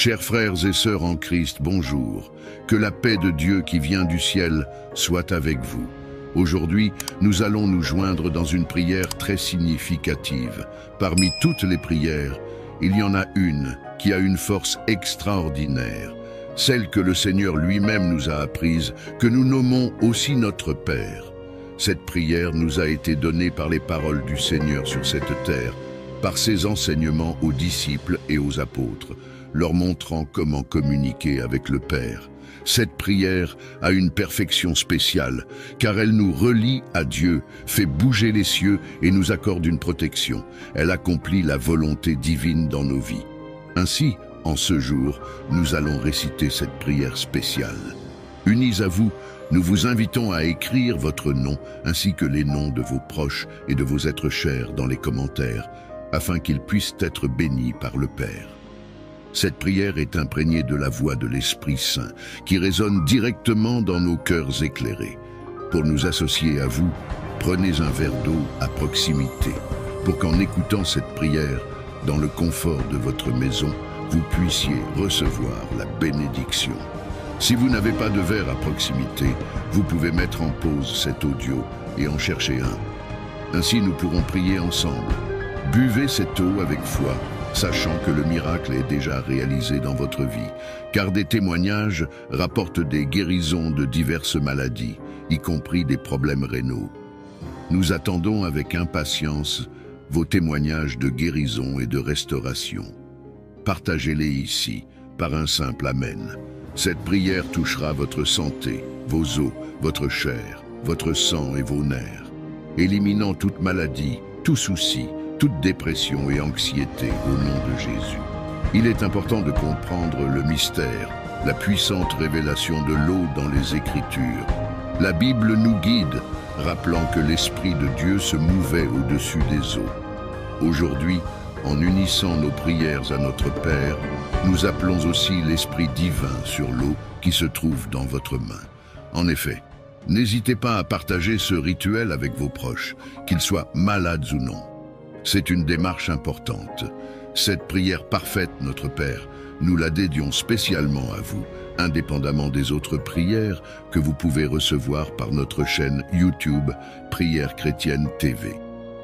Chers frères et sœurs en Christ, bonjour. Que la paix de Dieu qui vient du ciel soit avec vous. Aujourd'hui, nous allons nous joindre dans une prière très significative. Parmi toutes les prières, il y en a une qui a une force extraordinaire, celle que le Seigneur lui-même nous a apprise, que nous nommons aussi notre Père. Cette prière nous a été donnée par les paroles du Seigneur sur cette terre, par ses enseignements aux disciples et aux apôtres, leur montrant comment communiquer avec le Père. Cette prière a une perfection spéciale, car elle nous relie à Dieu, fait bouger les cieux et nous accorde une protection. Elle accomplit la volonté divine dans nos vies. Ainsi, en ce jour, nous allons réciter cette prière spéciale. Unis à vous, nous vous invitons à écrire votre nom, ainsi que les noms de vos proches et de vos êtres chers dans les commentaires, afin qu'ils puissent être bénis par le Père. Cette prière est imprégnée de la voix de l'Esprit Saint, qui résonne directement dans nos cœurs éclairés. Pour nous associer à vous, prenez un verre d'eau à proximité, pour qu'en écoutant cette prière, dans le confort de votre maison, vous puissiez recevoir la bénédiction. Si vous n'avez pas de verre à proximité, vous pouvez mettre en pause cet audio et en chercher un. Ainsi, nous pourrons prier ensemble. Buvez cette eau avec foi, sachant que le miracle est déjà réalisé dans votre vie, car des témoignages rapportent des guérisons de diverses maladies, y compris des problèmes rénaux. Nous attendons avec impatience vos témoignages de guérison et de restauration. Partagez-les ici, par un simple Amen. Cette prière touchera votre santé, vos os, votre chair, votre sang et vos nerfs, éliminant toute maladie, tout souci, toute dépression et anxiété au nom de Jésus. Il est important de comprendre le mystère, la puissante révélation de l'eau dans les Écritures. La Bible nous guide, rappelant que l'Esprit de Dieu se mouvait au-dessus des eaux. Aujourd'hui, en unissant nos prières à notre Père, nous appelons aussi l'Esprit divin sur l'eau qui se trouve dans votre main. En effet, n'hésitez pas à partager ce rituel avec vos proches, qu'ils soient malades ou non. C'est une démarche importante. Cette prière parfaite, notre Père, nous la dédions spécialement à vous, indépendamment des autres prières que vous pouvez recevoir par notre chaîne YouTube Prière Chrétienne TV.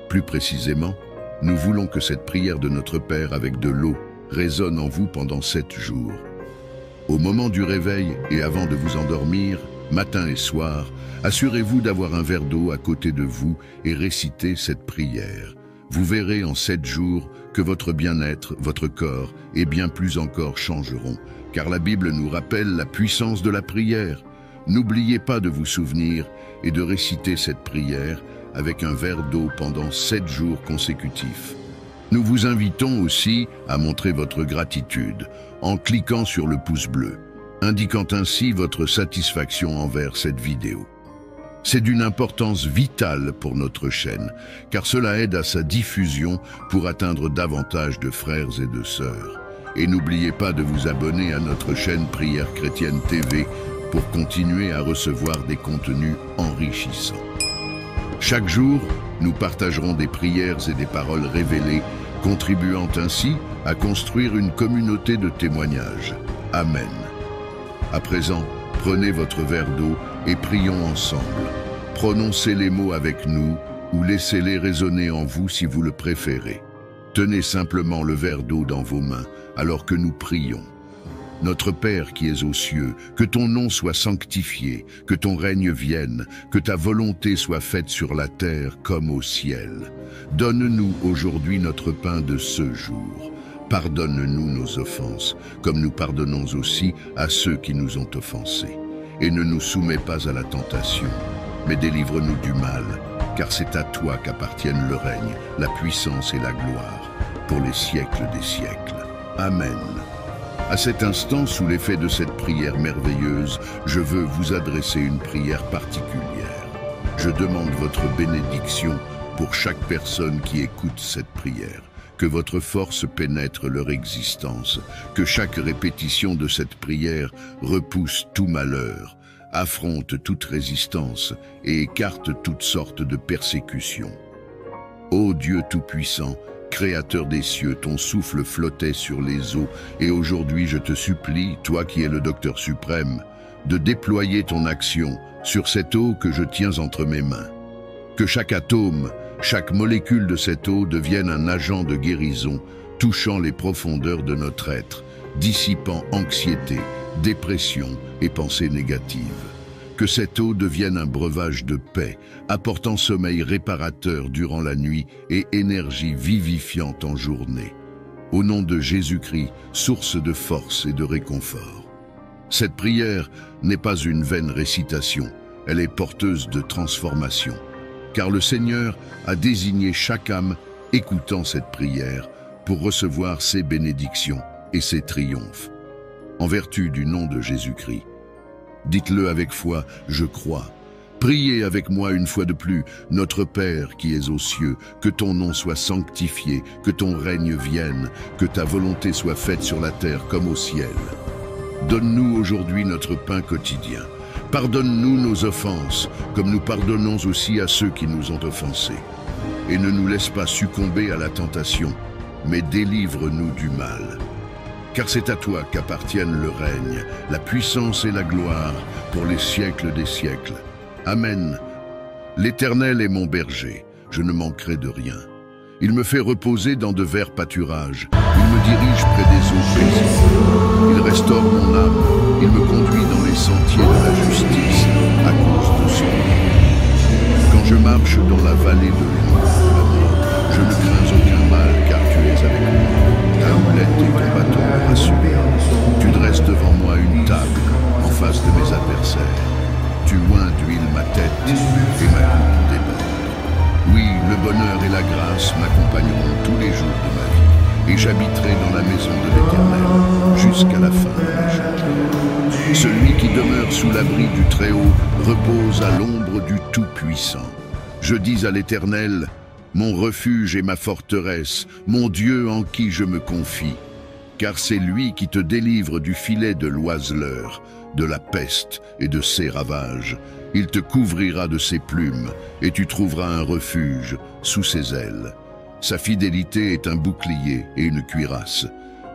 Plus précisément, nous voulons que cette prière de notre Père avec de l'eau résonne en vous pendant 7 jours. Au moment du réveil et avant de vous endormir, matin et soir, assurez-vous d'avoir un verre d'eau à côté de vous et récitez cette prière. Vous verrez en 7 jours que votre bien-être, votre corps et bien plus encore changeront, car la Bible nous rappelle la puissance de la prière. N'oubliez pas de vous souvenir et de réciter cette prière avec un verre d'eau pendant 7 jours consécutifs. Nous vous invitons aussi à montrer votre gratitude en cliquant sur le pouce bleu, indiquant ainsi votre satisfaction envers cette vidéo. C'est d'une importance vitale pour notre chaîne, car cela aide à sa diffusion pour atteindre davantage de frères et de sœurs. Et n'oubliez pas de vous abonner à notre chaîne Prière Chrétienne TV pour continuer à recevoir des contenus enrichissants. Chaque jour, nous partagerons des prières et des paroles révélées, contribuant ainsi à construire une communauté de témoignages. Amen. À présent, prenez votre verre d'eau et prions ensemble. Prononcez les mots avec nous ou laissez-les résonner en vous si vous le préférez. Tenez simplement le verre d'eau dans vos mains alors que nous prions. Notre Père qui es aux cieux, que ton nom soit sanctifié, que ton règne vienne, que ta volonté soit faite sur la terre comme au ciel. Donne-nous aujourd'hui notre pain de ce jour. Pardonne-nous nos offenses, comme nous pardonnons aussi à ceux qui nous ont offensés. Et ne nous soumets pas à la tentation, mais délivre-nous du mal, car c'est à toi qu'appartiennent le règne, la puissance et la gloire, pour les siècles des siècles. Amen. À cet instant, sous l'effet de cette prière merveilleuse, je veux vous adresser une prière particulière. Je demande votre bénédiction pour chaque personne qui écoute cette prière. Que votre force pénètre leur existence, que chaque répétition de cette prière repousse tout malheur, affronte toute résistance et écarte toutes sortes de persécutions. Ô Dieu Tout-Puissant, Créateur des cieux, ton souffle flottait sur les eaux, et aujourd'hui je te supplie, toi qui es le docteur suprême, de déployer ton action sur cette eau que je tiens entre mes mains. Que chaque atome, chaque molécule de cette eau devienne un agent de guérison, touchant les profondeurs de notre être, dissipant anxiété, dépression et pensées négatives. Que cette eau devienne un breuvage de paix, apportant sommeil réparateur durant la nuit et énergie vivifiante en journée. Au nom de Jésus-Christ, source de force et de réconfort. Cette prière n'est pas une vaine récitation, elle est porteuse de transformation. Car le Seigneur a désigné chaque âme écoutant cette prière pour recevoir ses bénédictions et ses triomphes. En vertu du nom de Jésus-Christ. Dites-le avec foi, je crois. Priez avec moi une fois de plus, Notre Père qui es aux cieux, que ton nom soit sanctifié, que ton règne vienne, que ta volonté soit faite sur la terre comme au ciel. Donne-nous aujourd'hui notre pain quotidien. Pardonne-nous nos offenses, comme nous pardonnons aussi à ceux qui nous ont offensés. Et ne nous laisse pas succomber à la tentation, mais délivre-nous du mal. Car c'est à toi qu'appartiennent le règne, la puissance et la gloire pour les siècles des siècles. Amen. L'Éternel est mon berger, je ne manquerai de rien. Il me fait reposer dans de verts pâturages. Il me dirige près des eaux paisibles. Il restaure mon âme. Il me conduit dans les sentiers de la justice à cause de son nom. Quand je marche dans la vallée de l'ombre de la mort, je ne crains aucun mal car tu es avec moi. Ta houlette et ton bâton me rassurent. Tu dresses devant moi une table en face de mes adversaires. Tu oins d'huile ma tête et ma coupe déborde. Oui, le bonheur et la grâce m'accompagneront tous les jours de ma vie, et j'habiterai dans la maison de l'Éternel jusqu'à la fin de mes jours. Celui qui demeure sous l'abri du Très-Haut repose à l'ombre du Tout-Puissant. Je dis à l'Éternel, mon refuge et ma forteresse, mon Dieu en qui je me confie. Car c'est lui qui te délivre du filet de l'oiseleur, de la peste et de ses ravages. Il te couvrira de ses plumes, et tu trouveras un refuge sous ses ailes. Sa fidélité est un bouclier et une cuirasse.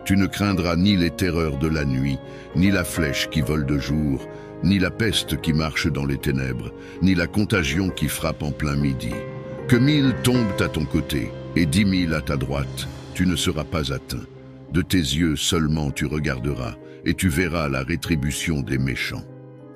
Tu ne craindras ni les terreurs de la nuit, ni la flèche qui vole de jour, ni la peste qui marche dans les ténèbres, ni la contagion qui frappe en plein midi. Que 1000 tombent à ton côté, et 10 000 à ta droite, tu ne seras pas atteint. De tes yeux seulement tu regarderas, et tu verras la rétribution des méchants.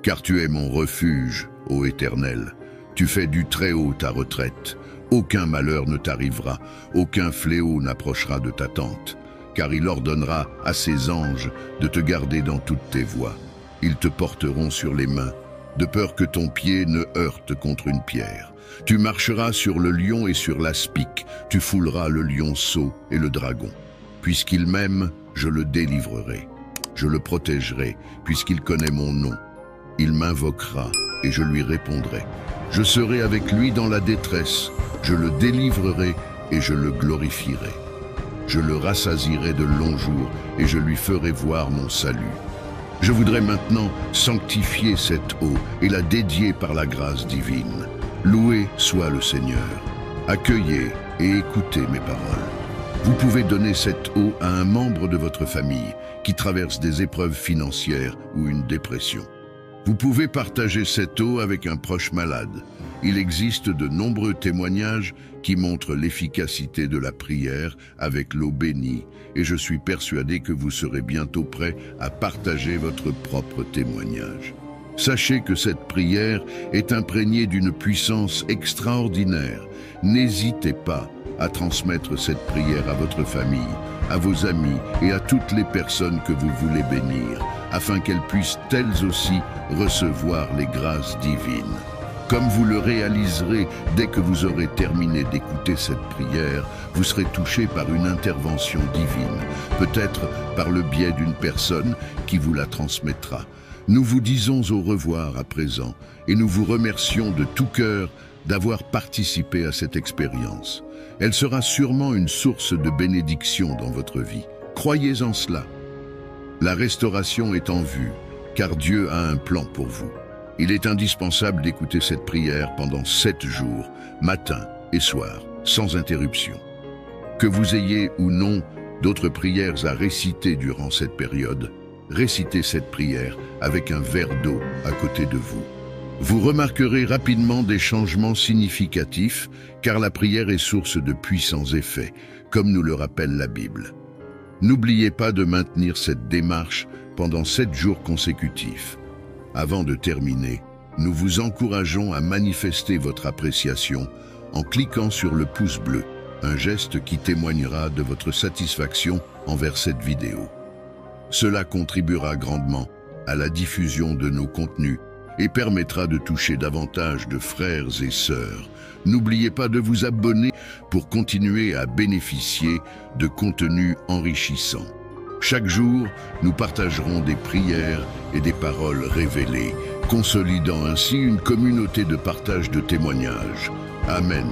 Car tu es mon refuge, ô Éternel. Tu fais du Très-Haut ta retraite. Aucun malheur ne t'arrivera, aucun fléau n'approchera de ta tente. Car il ordonnera à ses anges de te garder dans toutes tes voies. Ils te porteront sur les mains, de peur que ton pied ne heurte contre une pierre. Tu marcheras sur le lion et sur l'aspic, tu fouleras le lionceau et le dragon. Puisqu'il m'aime, je le délivrerai. Je le protégerai, puisqu'il connaît mon nom. Il m'invoquera, et je lui répondrai. Je serai avec lui dans la détresse, je le délivrerai, et je le glorifierai. Je le rassasierai de longs jours, et je lui ferai voir mon salut. Je voudrais maintenant sanctifier cette eau, et la dédier par la grâce divine. Loué soit le Seigneur. Accueillez et écoutez mes paroles. Vous pouvez donner cette eau à un membre de votre famille qui traverse des épreuves financières ou une dépression. Vous pouvez partager cette eau avec un proche malade. Il existe de nombreux témoignages qui montrent l'efficacité de la prière avec l'eau bénie, et je suis persuadé que vous serez bientôt prêt à partager votre propre témoignage. Sachez que cette prière est imprégnée d'une puissance extraordinaire. N'hésitez pas à transmettre cette prière à votre famille, à vos amis et à toutes les personnes que vous voulez bénir, afin qu'elles puissent elles aussi recevoir les grâces divines. Comme vous le réaliserez dès que vous aurez terminé d'écouter cette prière, vous serez touché par une intervention divine, peut-être par le biais d'une personne qui vous la transmettra. Nous vous disons au revoir à présent et nous vous remercions de tout cœur d'avoir participé à cette expérience. Elle sera sûrement une source de bénédiction dans votre vie. Croyez en cela. La restauration est en vue, car Dieu a un plan pour vous. Il est indispensable d'écouter cette prière pendant 7 jours, matin et soir, sans interruption. Que vous ayez ou non d'autres prières à réciter durant cette période, récitez cette prière avec un verre d'eau à côté de vous. Vous remarquerez rapidement des changements significatifs car la prière est source de puissants effets, comme nous le rappelle la Bible. N'oubliez pas de maintenir cette démarche pendant 7 jours consécutifs. Avant de terminer, nous vous encourageons à manifester votre appréciation en cliquant sur le pouce bleu, un geste qui témoignera de votre satisfaction envers cette vidéo. Cela contribuera grandement à la diffusion de nos contenus et permettra de toucher davantage de frères et sœurs. N'oubliez pas de vous abonner pour continuer à bénéficier de contenus enrichissants. Chaque jour, nous partagerons des prières et des paroles révélées, consolidant ainsi une communauté de partage de témoignages. Amen.